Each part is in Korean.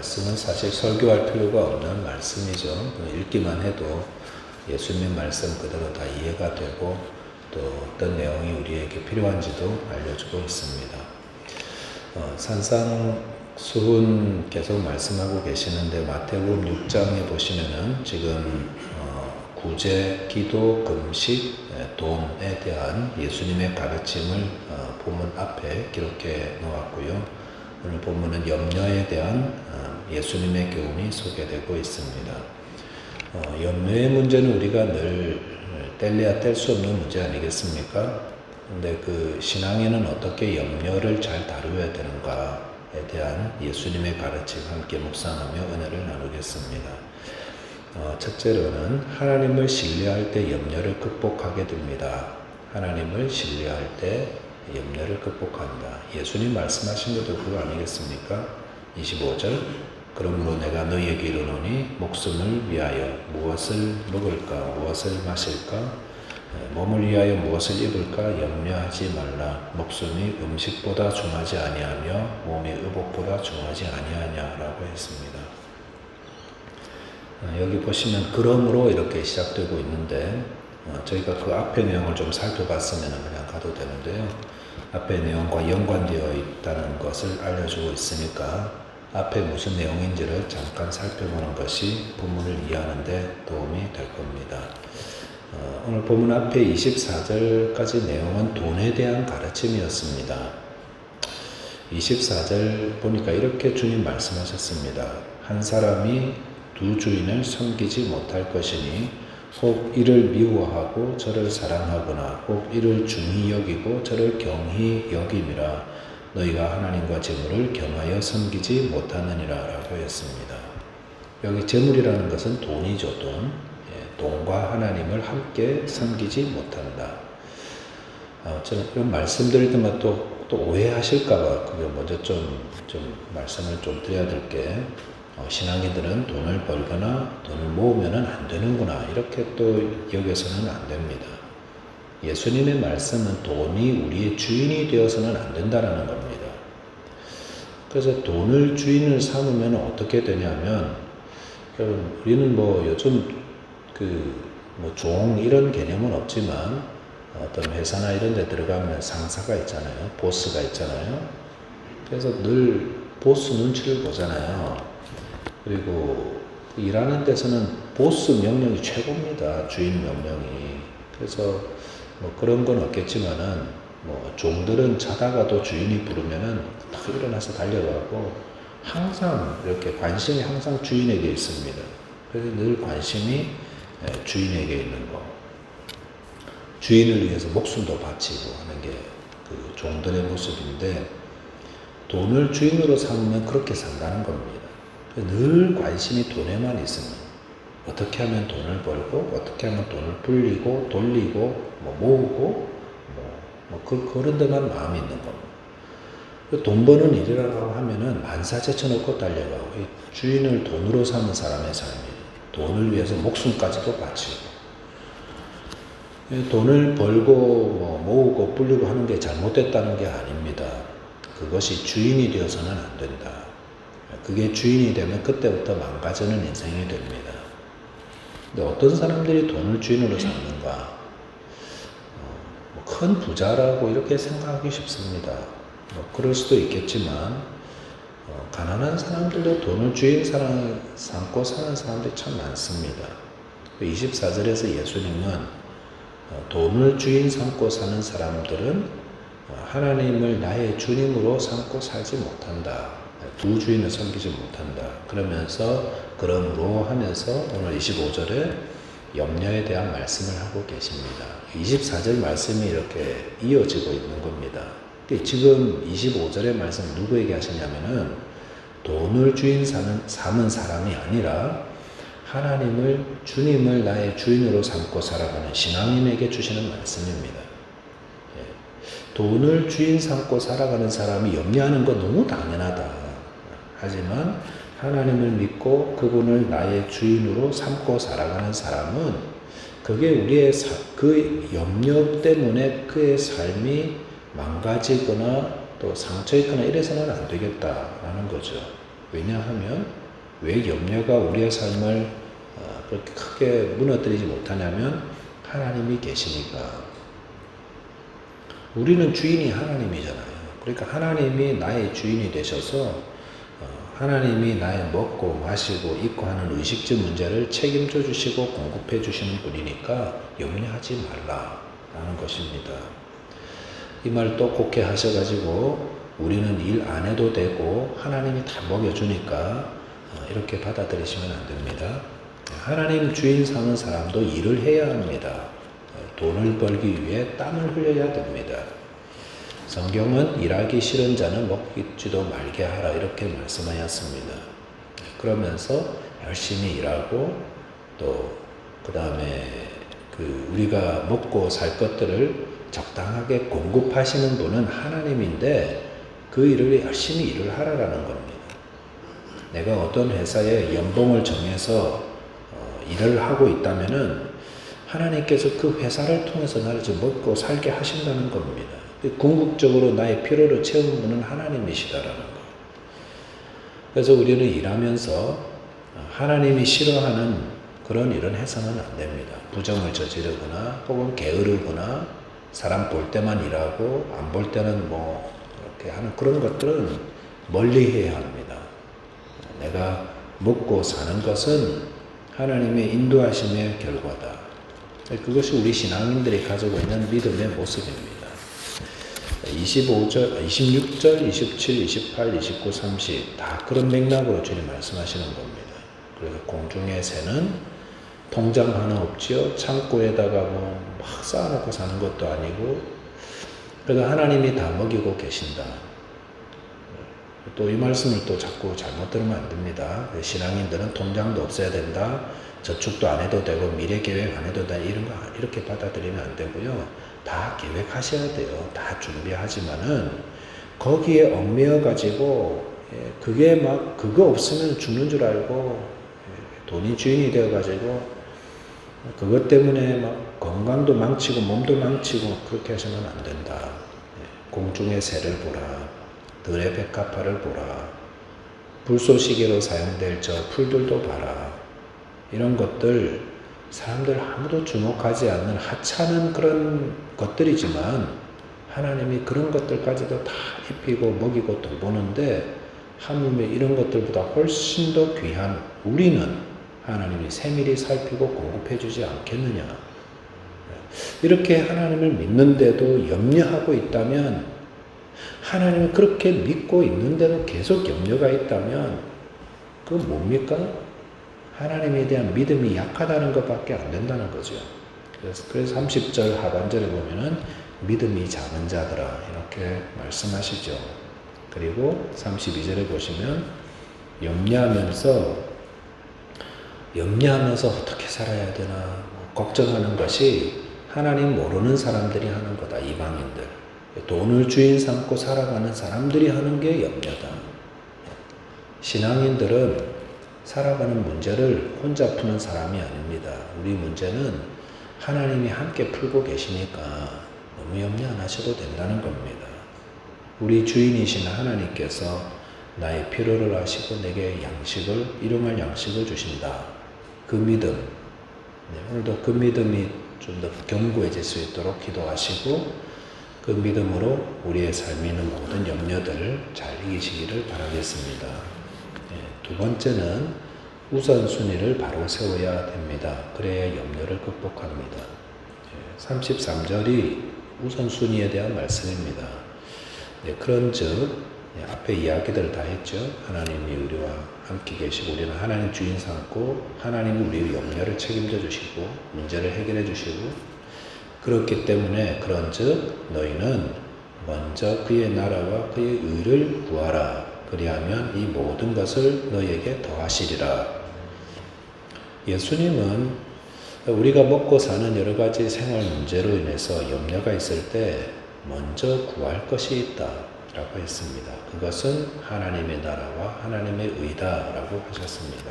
말씀은 사실 설교할 필요가 없는 말씀이죠. 읽기만 해도 예수님의 말씀 그대로 다 이해가 되고 또 어떤 내용이 우리에게 필요한지도 알려주고 있습니다. 산상수훈 계속 말씀하고 계시는데 마태복음 6장에 보시면은 지금 구제, 기도, 금식, 돈에 대한 예수님의 가르침을 본문 앞에 기록해 놓았고요. 오늘 본문은 염려에 대한 예수님의 교훈이 소개되고 있습니다. 염려의 문제는 우리가 늘 뗄래야 뗄 수 없는 문제 아니겠습니까? 근데 그 신앙에는 어떻게 염려를 잘 다루어야 되는가에 대한 예수님의 가르침 함께 묵상하며 은혜를 나누겠습니다. 첫째로는 하나님을 신뢰할 때 염려를 극복하게 됩니다. 하나님을 신뢰할 때 염려를 극복한다. 예수님 말씀하신 것도 그거 아니겠습니까? 25절 그러므로 내가 너희에게 이르노니 목숨을 위하여 무엇을 먹을까 무엇을 마실까 몸을 위하여 무엇을 입을까 염려하지 말라. 목숨이 음식보다 중하지 아니하며 몸이 의복보다 중하지 아니하냐라고 했습니다. 여기 보시면 그러므로 이렇게 시작되고 있는데 저희가 그 앞의 내용을 좀 살펴봤으면 그냥 가도 되는데요. 앞의 내용과 연관되어 있다는 것을 알려주고 있으니까 앞에 무슨 내용인지를 잠깐 살펴보는 것이 본문을 이해하는 데 도움이 될 겁니다. 오늘 본문 앞에 24절까지 내용은 돈에 대한 가르침이었습니다. 24절 보니까 이렇게 주님 말씀하셨습니다. 한 사람이 두 주인을 섬기지 못할 것이니 혹 이를 미워하고 저를 사랑하거나 혹 이를 중히 여기고 저를 경히 여김이라 너희가 하나님과 재물을 겸하여 섬기지 못하느니라 라고 했습니다. 여기 재물이라는 것은 돈이죠. 돈과 하나님을 함께 섬기지 못한다. 저는 이런 말씀드릴 때마다 또 오해하실까봐 그게 먼저 좀 말씀을 좀 드려야 될 게 신앙인들은 돈을 벌거나 돈을 모으면 안 되는구나 이렇게 또 여겨서는 안 됩니다. 예수님의 말씀은 돈이 우리의 주인이 되어서는 안 된다라는 겁니다. 그래서 돈을 주인을 삼으면 어떻게 되냐면 우리는 요즘 종 이런 개념은 없지만 어떤 회사나 이런 데 들어가면 상사가 있잖아요. 보스가 있잖아요. 그래서 늘 보스 눈치를 보잖아요. 그리고 일하는 데서는 보스 명령이 최고입니다. 주인 명령이. 그래서 그런 건 없겠지만은 종들은 자다가도 주인이 부르면은 막 일어나서 달려가고 항상 이렇게 관심이 항상 주인에게 있습니다. 그래서 늘 관심이 주인에게 있는 거. 주인을 위해서 목숨도 바치고 하는 게 그 종들의 모습인데 돈을 주인으로 삼으면 그렇게 산다는 겁니다. 늘 관심이 돈에만 있습니다. 어떻게 하면 돈을 벌고 어떻게 하면 돈을 불리고 돌리고 모으고 그런 데만 마음이 있는 겁니다. 돈 버는 일이라고 하면은 만사 제쳐놓고 달려가고 주인을 돈으로 삼은 사람의 삶이에요. 돈을 위해서 목숨까지도 바치고 돈을 벌고 모으고 불리고 하는 게 잘못됐다는 게 아닙니다. 그것이 주인이 되어서는 안 된다. 그게 주인이 되면 그때부터 망가지는 인생이 됩니다. 근데 어떤 사람들이 돈을 주인으로 삼는가? 큰 부자라고 이렇게 생각하기 쉽습니다. 그럴 수도 있겠지만 가난한 사람들도 돈을 주인 삼고 사는 사람들이 참 많습니다. 24절에서 예수님은 돈을 주인 삼고 사는 사람들은 하나님을 나의 주님으로 삼고 살지 못한다. 두 주인을 섬기지 못한다. 그러므로 하면서 오늘 25절에 염려에 대한 말씀을 하고 계십니다. 24절 말씀이 이렇게 이어지고 있는 겁니다. 지금 25절의 말씀 누구에게 하시냐면은 돈을 주인 삼은 사람이 아니라 하나님을 주님을 나의 주인으로 삼고 살아가는 신앙인에게 주시는 말씀입니다. 돈을 주인 삼고 살아가는 사람이 염려하는 건 너무 당연하다. 하지만 하나님을 믿고 그분을 나의 주인으로 삼고 살아가는 사람은 그게 우리의 그 염려 때문에 그의 삶이 망가지거나 또 상처 있거나 이래서는 안 되겠다라는 거죠. 왜냐하면 왜 염려가 우리의 삶을 그렇게 크게 무너뜨리지 못하냐면 하나님이 계시니까. 우리는 주인이 하나님이잖아요. 그러니까 하나님이 나의 주인이 되셔서 하나님이 나의 먹고 마시고 입고 하는 의식주 문제를 책임져 주시고 공급해 주시는 분이니까 염려하지 말라라는 것입니다. 이 말 똑똑히 하셔가지고 우리는 일 안 해도 되고 하나님이 다 먹여주니까 이렇게 받아들이시면 안 됩니다. 하나님 주인 삼은 사람도 일을 해야 합니다. 돈을 벌기 위해 땀을 흘려야 됩니다. 성경은 일하기 싫은 자는 먹지도 말게 하라 이렇게 말씀하였습니다. 그러면서 열심히 일하고 또 그 다음에 우리가 먹고 살 것들을 적당하게 공급하시는 분은 하나님인데 그 일을 열심히 일을 하라라는 겁니다. 내가 어떤 회사에 연봉을 정해서 일을 하고 있다면은 하나님께서 그 회사를 통해서 나를 좀 먹고 살게 하신다는 겁니다. 궁극적으로 나의 필요를 채우는 분은 하나님이시다라는 거. 그래서 우리는 일하면서 하나님이 싫어하는 그런 일은 해서는 안 됩니다. 부정을 저지르거나 혹은 게으르거나 사람 볼 때만 일하고 안 볼 때는 이렇게 하는 그런 것들은 멀리 해야 합니다. 내가 먹고 사는 것은 하나님의 인도하심의 결과다. 그것이 우리 신앙인들이 가지고 있는 믿음의 모습입니다. 26절, 27, 28, 29, 30 다 그런 맥락으로 주님 말씀하시는 겁니다. 그래서 공중의 새는 통장 하나 없지요. 창고에다가 막 쌓아놓고 사는 것도 아니고 그래서 하나님이 다 먹이고 계신다. 또 이 말씀을 또 자꾸 잘못 들으면 안 됩니다. 신앙인들은 통장도 없어야 된다. 저축도 안 해도 되고 미래 계획 안 해도 된다. 이런 거 이렇게 받아들이면 안 되고요. 다 계획하셔야 돼요. 다 준비하지만은 거기에 얽매여 가지고 그게 막 그거 없으면 죽는 줄 알고 돈이 주인이 되어 가지고 그것 때문에 막 건강도 망치고 몸도 망치고 그렇게 하시면 안 된다. 공중의 새를 보라. 들의 백합화를 보라. 불쏘시개로 사용될 저 풀들도 봐라. 이런 것들 사람들 아무도 주목하지 않는 하찮은 그런 것들이지만 하나님이 그런 것들까지도 다 입히고 먹이고 돌보는데 하물며 이런 것들보다 훨씬 더 귀한 우리는 하나님이 세밀히 살피고 공급해 주지 않겠느냐. 이렇게 하나님을 믿는데도 염려하고 있다면 하나님을 그렇게 믿고 있는데도 계속 염려가 있다면 그건 뭡니까? 하나님에 대한 믿음이 약하다는 것밖에 안 된다는 거죠. 그래서 30절 하반절에 보면은 믿음이 작은 자들아 이렇게 말씀하시죠. 그리고 32절에 보시면 염려하면서 어떻게 살아야 되나 걱정하는 것이 하나님 모르는 사람들이 하는 거다. 이방인들. 돈을 주인 삼고 살아가는 사람들이 하는 게 염려다. 신앙인들은 살아가는 문제를 혼자 푸는 사람이 아닙니다. 우리 문제는 하나님이 함께 풀고 계시니까 너무 염려 안 하셔도 된다는 겁니다. 우리 주인이신 하나님께서 나의 필요를 아시고 내게 일용할 양식을 주신다. 그 믿음, 오늘도 그 믿음이 좀 더 견고해질 수 있도록 기도하시고 그 믿음으로 우리의 삶에 있는 모든 염려들을 잘 이기시기를 바라겠습니다. 두 번째는 우선순위를 바로 세워야 됩니다. 그래야 염려를 극복합니다. 33절이 우선순위에 대한 말씀입니다. 그런즉 앞에 이야기들을 다 했죠. 하나님이 우리와 함께 계시고 우리는 하나님 주인 삼고 하나님이 우리의 염려를 책임져 주시고 문제를 해결해 주시고 그렇기 때문에 그런즉 너희는 먼저 그의 나라와 그의 의를 구하라. 그리하면 이 모든 것을 너희에게 더하시리라. 예수님은 우리가 먹고 사는 여러 가지 생활 문제로 인해서 염려가 있을 때 먼저 구할 것이 있다 라고 했습니다. 그것은 하나님의 나라와 하나님의 의다라고 하셨습니다.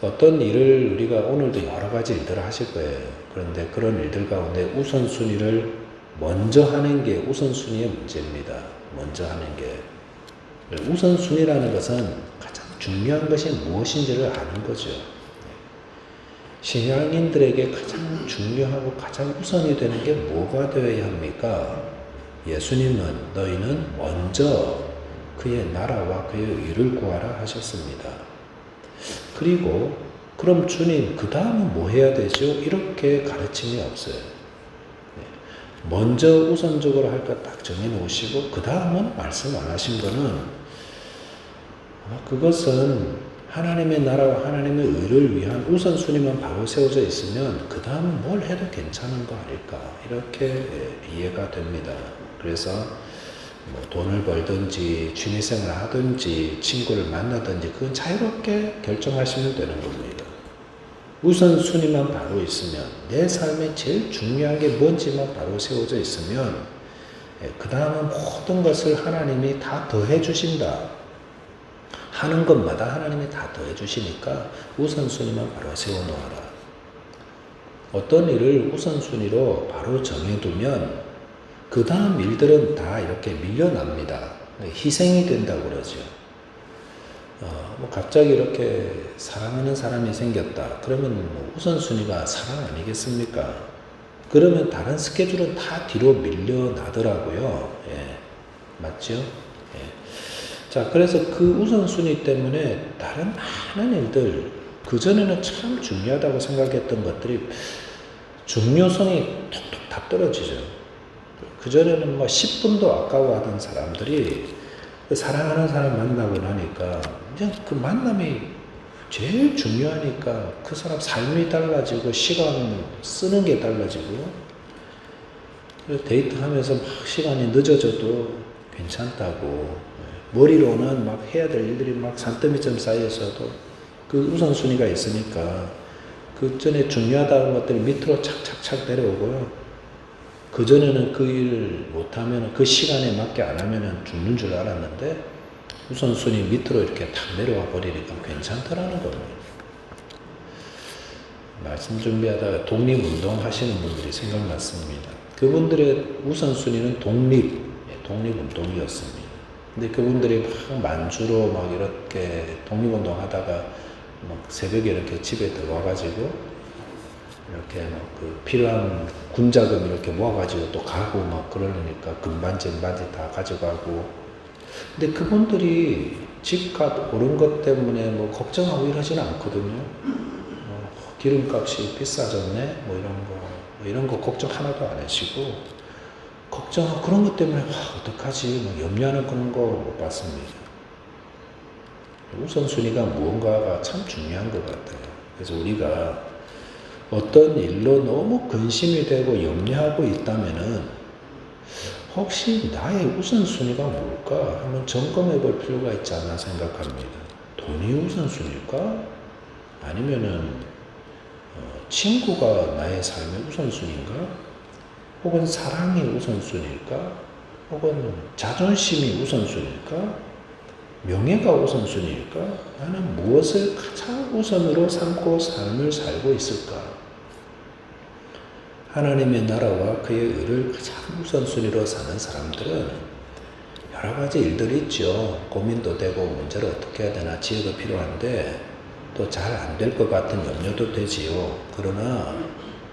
어떤 일을 우리가 오늘도 여러 가지 일들을 하실 거예요. 그런데 그런 일들 가운데 우선순위를 먼저 하는 게 우선순위의 문제입니다. 먼저 하는 게. 우선순위라는 것은 가장 중요한 것이 무엇인지를 아는 거죠. 신앙인들에게 가장 중요하고 가장 우선이 되는 게 뭐가 되어야 합니까? 예수님은 너희는 먼저 그의 나라와 그의 의를 구하라 하셨습니다. 그리고 그럼 주님 그 다음은 뭐 해야 되죠? 이렇게 가르침이 없어요. 먼저 우선적으로 할 것 딱 정해놓으시고 그 다음은 말씀 안 하신 거는 그것은 하나님의 나라와 하나님의 의를 위한 우선순위만 바로 세워져 있으면 그 다음은 뭘 해도 괜찮은 거 아닐까 이렇게 이해가 됩니다. 그래서 뭐 돈을 벌든지 취미생활을 하든지 친구를 만나든지 그건 자유롭게 결정하시면 되는 겁니다. 우선순위만 바로 있으면 내 삶에 제일 중요한 게 뭔지만 바로 세워져 있으면 그 다음은 모든 것을 하나님이 다 더해 주신다. 하는 것마다 하나님이 다 더해 주시니까 우선순위만 바로 세워놓아라. 어떤 일을 우선순위로 바로 정해두면 그 다음 일들은 다 이렇게 밀려납니다. 희생이 된다고 그러죠. 뭐 갑자기 이렇게 사랑하는 사람이 생겼다. 그러면 뭐 우선순위가 사랑 아니겠습니까? 그러면 다른 스케줄은 다 뒤로 밀려나더라고요. 예. 맞죠? 예. 자, 그래서 그 우선순위 때문에 다른 많은 일들, 그전에는 참 중요하다고 생각했던 것들이 중요성이 톡톡 다 떨어지죠. 그전에는 뭐 10분도 아까워하던 사람들이 사랑하는 사람 만나고 나니까 이제 그 만남이 제일 중요하니까 그 사람 삶이 달라지고 시간 쓰는 게 달라지고 데이트하면서 막 시간이 늦어져도 괜찮다고 머리로는 막 해야 될 일들이 막 산더미처럼 쌓여서도 그 우선순위가 있으니까 그 전에 중요하다는 것들이 밑으로 착착착 내려오고요. 그전에는 그 일을 못하면 그 시간에 맞게 안 하면 죽는 줄 알았는데 우선순위 밑으로 이렇게 탁 내려와 버리니까 괜찮더라는 겁니다. 말씀 준비하다가 독립운동 하시는 분들이 생각났습니다. 그분들의 우선순위는 독립운동이었습니다. 근데 그분들이 막 만주로 막 이렇게 독립운동 하다가 막 새벽에 이렇게 집에 들어와가지고 이렇게 그 필요한 군자금 이렇게 모아가지고 또 가고 막 그러니까 금반지 다 가져가고. 근데 그분들이 집값 오른 것 때문에 뭐 걱정하고 이러지는 않거든요. 기름값이 비싸졌네, 뭐 이런 거 걱정 하나도 안 하시고 걱정하고 그런 것 때문에 어떡하지, 뭐 염려하는 그런 거 못 봤습니다. 우선순위가 무언가가 참 중요한 것 같아요. 그래서 우리가 어떤 일로 너무 근심이 되고 염려하고 있다면은 혹시 나의 우선순위가 뭘까 한번 점검해 볼 필요가 있지 않나 생각합니다. 돈이 우선순위일까? 아니면은 친구가 나의 삶의 우선순위인가? 혹은 사랑이 우선순위일까? 혹은 자존심이 우선순위일까? 명예가 우선순위일까? 나는 무엇을 가장 우선으로 삼고 삶을 살고 있을까? 하나님의 나라와 그의 의를 가장 우선순위로 사는 사람들은 여러 가지 일들이 있죠. 고민도 되고 문제를 어떻게 해야 되나 지혜도 필요한데 또 잘 안 될 것 같은 염려도 되지요. 그러나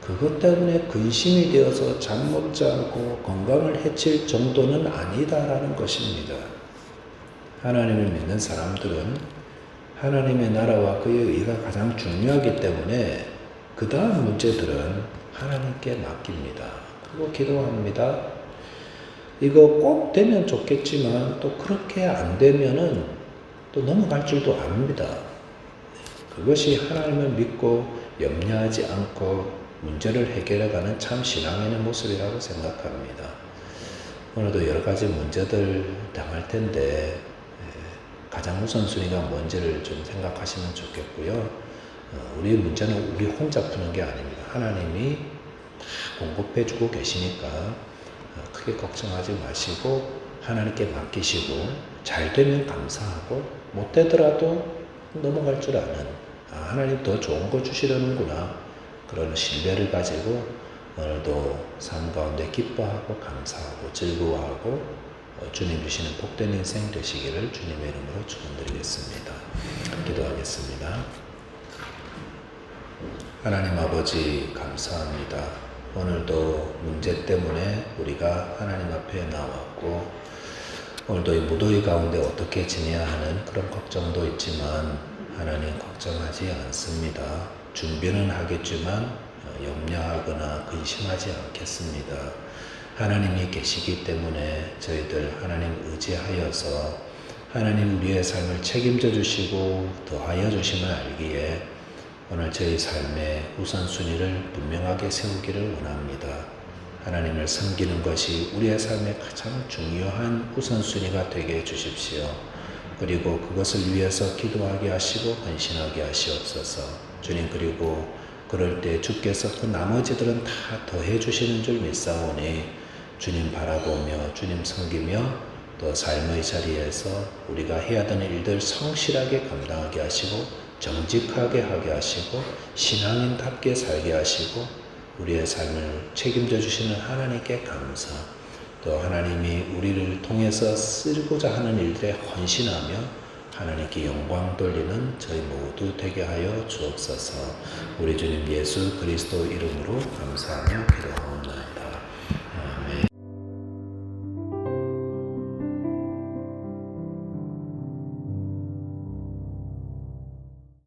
그것 때문에 근심이 되어서 잠 못 자고 건강을 해칠 정도는 아니다라는 것입니다. 하나님을 믿는 사람들은 하나님의 나라와 그의 의가 가장 중요하기 때문에 그 다음 문제들은 하나님께 맡깁니다. 그리고 기도합니다. 이거 꼭 되면 좋겠지만 또 그렇게 안 되면은 또 넘어갈 줄도 압니다. 그것이 하나님을 믿고 염려하지 않고 문제를 해결해가는 참 신앙인의 모습이라고 생각합니다. 오늘도 여러 가지 문제들 당할 텐데 가장 우선순위가 뭔지를 좀 생각하시면 좋겠고요. 우리 문제는 우리 혼자 푸는 게 아닙니다. 하나님이 다 공급해 주고 계시니까 크게 걱정하지 마시고 하나님께 맡기시고 잘 되면 감사하고 못 되더라도 넘어갈 줄 아는 하나님 더 좋은 거 주시려는구나 그런 신뢰를 가지고 오늘도 삶 가운데 기뻐하고 감사하고 즐거워하고 주님 주시는 복된 인생 되시기를 주님의 이름으로 축원드리겠습니다. 기도하겠습니다. 하나님 아버지 감사합니다. 오늘도 문제 때문에 우리가 하나님 앞에 나왔고 오늘도 이 무더위 가운데 어떻게 지내야 하는 그런 걱정도 있지만 하나님 걱정하지 않습니다. 준비는 하겠지만 염려하거나 근심하지 않겠습니다. 하나님이 계시기 때문에 저희들 하나님 의지하여서 하나님 우리의 삶을 책임져 주시고 더하여 주심을 알기에 오늘 저희 삶의 우선순위를 분명하게 세우기를 원합니다. 하나님을 섬기는 것이 우리의 삶의 가장 중요한 우선순위가 되게 해주십시오. 그리고 그것을 위해서 기도하게 하시고 헌신하게 하시옵소서. 주님, 그리고 그럴 때 주께서 그 나머지들은 다 더해 주시는 줄 믿사오니 주님 바라보며 주님 섬기며 또 삶의 자리에서 우리가 해야 되는 일들 성실하게 감당하게 하시고 정직하게 하게 하시고 신앙인답게 살게 하시고 우리의 삶을 책임져 주시는 하나님께 감사, 또 하나님이 우리를 통해서 쓰고자 하는 일들에 헌신하며 하나님께 영광 돌리는 저희 모두 되게 하여 주옵소서. 우리 주님 예수 그리스도 이름으로 감사하며 기도합니다.